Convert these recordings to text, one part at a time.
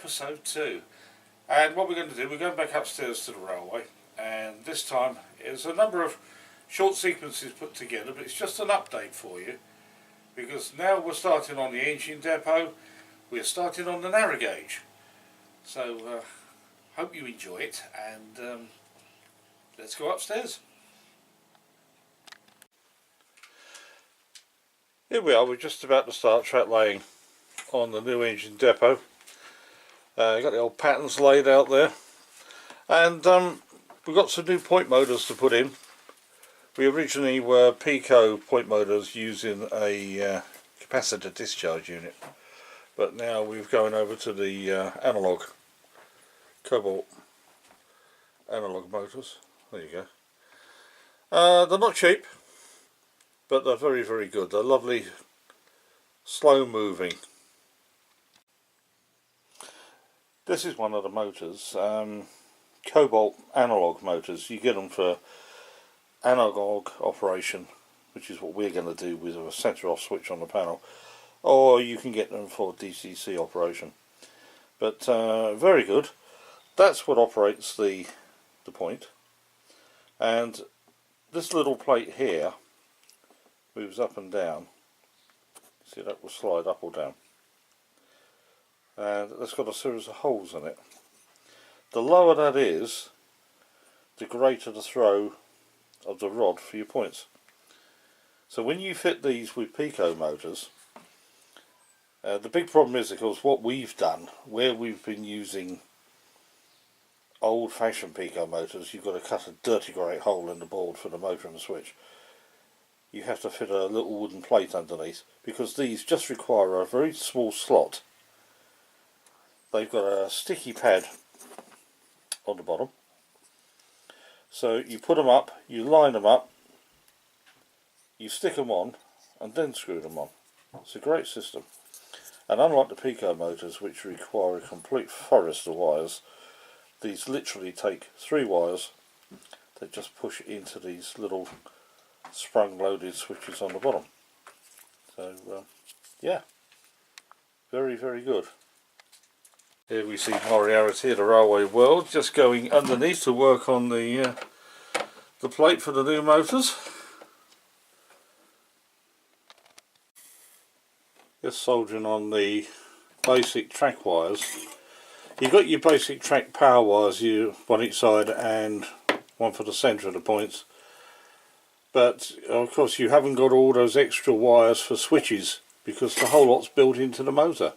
episode 2. And what we're going to do, we're going back upstairs to the railway, and this time there's a number of short sequences put together, but it's just an update for you, because now we're starting on the engine depot, we're starting on the narrow gauge. So hope you enjoy it, and let's go upstairs. Here we are, we're just about to start track laying on the new engine depot. Got the old patterns laid out there, and we've got some new point motors to put in. We originally were Pico point motors using a capacitor discharge unit, but now we've gone over to the analog cobalt analog motors. There you go. They're not cheap, but they're very, very good. They're lovely, slow moving. This is one of the motors, cobalt analog motors. You get them for analog operation, which is what we're going to do with a centre off switch on the panel, or you can get them for DCC operation. But very good. That's what operates the point, and this little plate here moves up and down. See, that will slide up or down, and that's got a series of holes in it. The lower that is, the greater the throw of the rod for your points. So when you fit these with Pico motors, the big problem is, of course, what we've done, where we've been using old-fashioned Pico motors, you've got to cut a dirty great hole in the board for the motor and the switch. You have to fit a little wooden plate underneath, because these just require a very small slot. They've got a sticky pad on the bottom, so you put them up, you line them up, you stick them on, and then screw them on. It's a great system, and unlike the Pico motors, which require a complete forest of wires, these literally take 3 wires that just push into these little sprung loaded switches on the bottom. So yeah, very, very good. Here we see Moriarty of the railway world just going underneath to work on the plate for the new motors. Just soldering on the basic track wires. You've got your basic track power wires, one each side and one for the centre of the points. But of course you haven't got all those extra wires for switches, because the whole lot's built into the motor.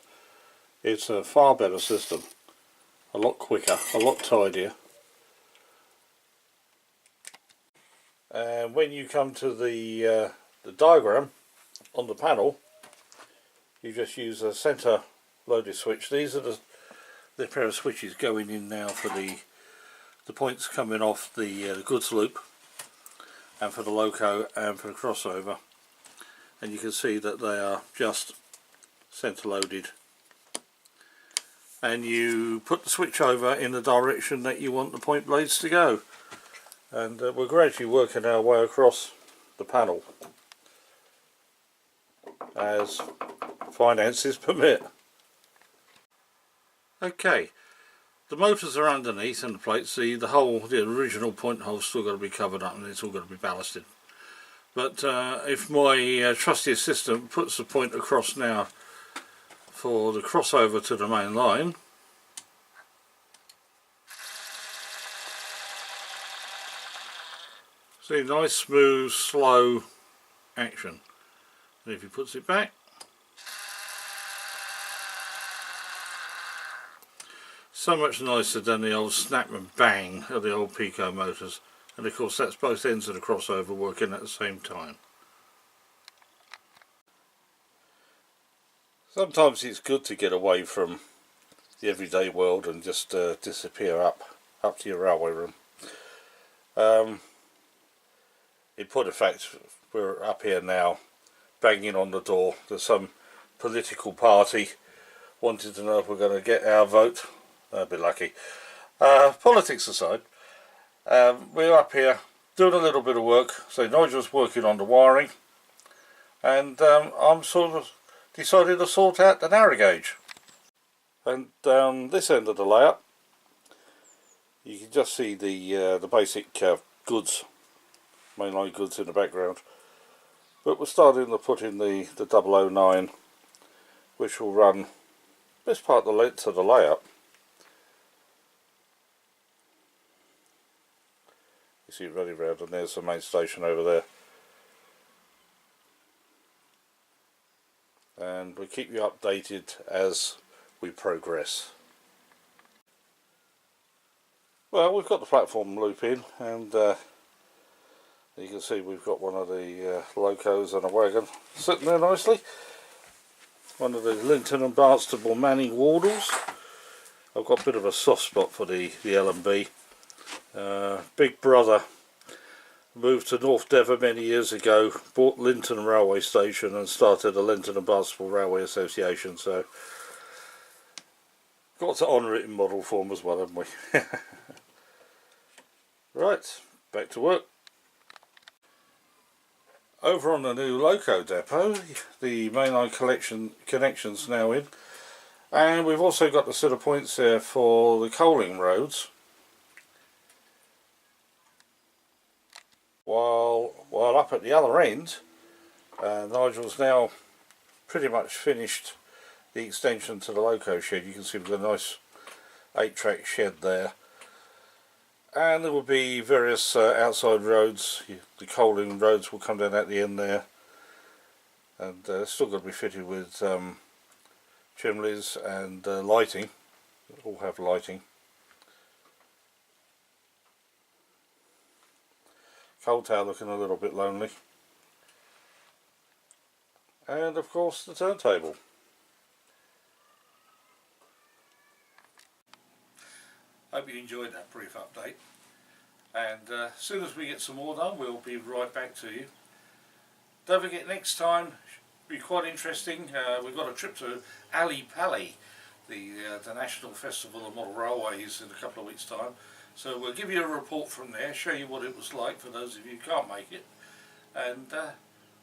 It's a far better system, a lot quicker, a lot tidier. And when you come to the diagram on the panel, you just use a centre loaded switch. These are the pair of switches going in now for the points coming off the goods loop, and for the loco and for the crossover. And you can see that they are just centre loaded. And you put the switch over in the direction that you want the point blades to go, and we're gradually working our way across the panel as finances permit. Okay, the motors are underneath and the plates. The original point hole's still got to be covered up, and it's all got to be ballasted. But if my trusty assistant puts the point across now for the crossover to the main line, see, nice smooth slow action. And if he puts it back, so much nicer than the old snap and bang of the old Pico motors. And of course that's both ends of the crossover working at the same time. Sometimes it's good to get away from the everyday world and just disappear up to your railway room. In point of fact, we're up here now banging on the door. There's some political party wanting to know if we're going to get our vote. I'll be lucky. Politics aside, we're up here doing a little bit of work. So Nigel's working on the wiring, and I'm sort of decided to sort out the narrow gauge. And down this end of the layout you can just see the basic goods, mainline goods in the background. But we're starting to put in the 009, which will run this part of the length of the layout. You see it running round, and there's the main station over there. And we'll keep you updated as we progress. Well, we've got the platform loop in, and you can see we've got one of the locos and a wagon sitting there nicely. One of the Linton and Barnstable Manning Wardles. I've got a bit of a soft spot for the L&B. Big brother moved to North Devon many years ago, bought Linton Railway Station and started the Linton and Barnstable Railway Association, so got to honour it in model form as well, haven't we? Right, back to work. Over on the new loco depot, the mainline connection's now in, and we've also got the sort of points there for the coaling roads. While up at the other end, Nigel's now pretty much finished the extension to the loco shed. You can see we've got a nice 8-track shed there. And there will be various outside roads. The coaling roads will come down at the end there, and still got to be fitted with chimneys and lighting. All have lighting. Coal tower looking a little bit lonely, and of course the turntable. Hope you enjoyed that brief update, and as soon as we get some more done we'll be right back to you. Don't forget, next time be quite interesting. We've got a trip to Ali Pali, the National Festival of Model Railways, in a couple of weeks' time, so we'll give you a report from there, show you what it was like for those of you who can't make it, and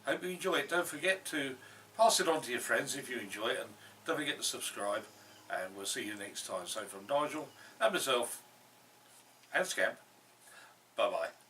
hope you enjoy it. Don't forget to pass it on to your friends if you enjoy it, and don't forget to subscribe, and we'll see you next time. So from Nigel and myself and Scamp, bye bye.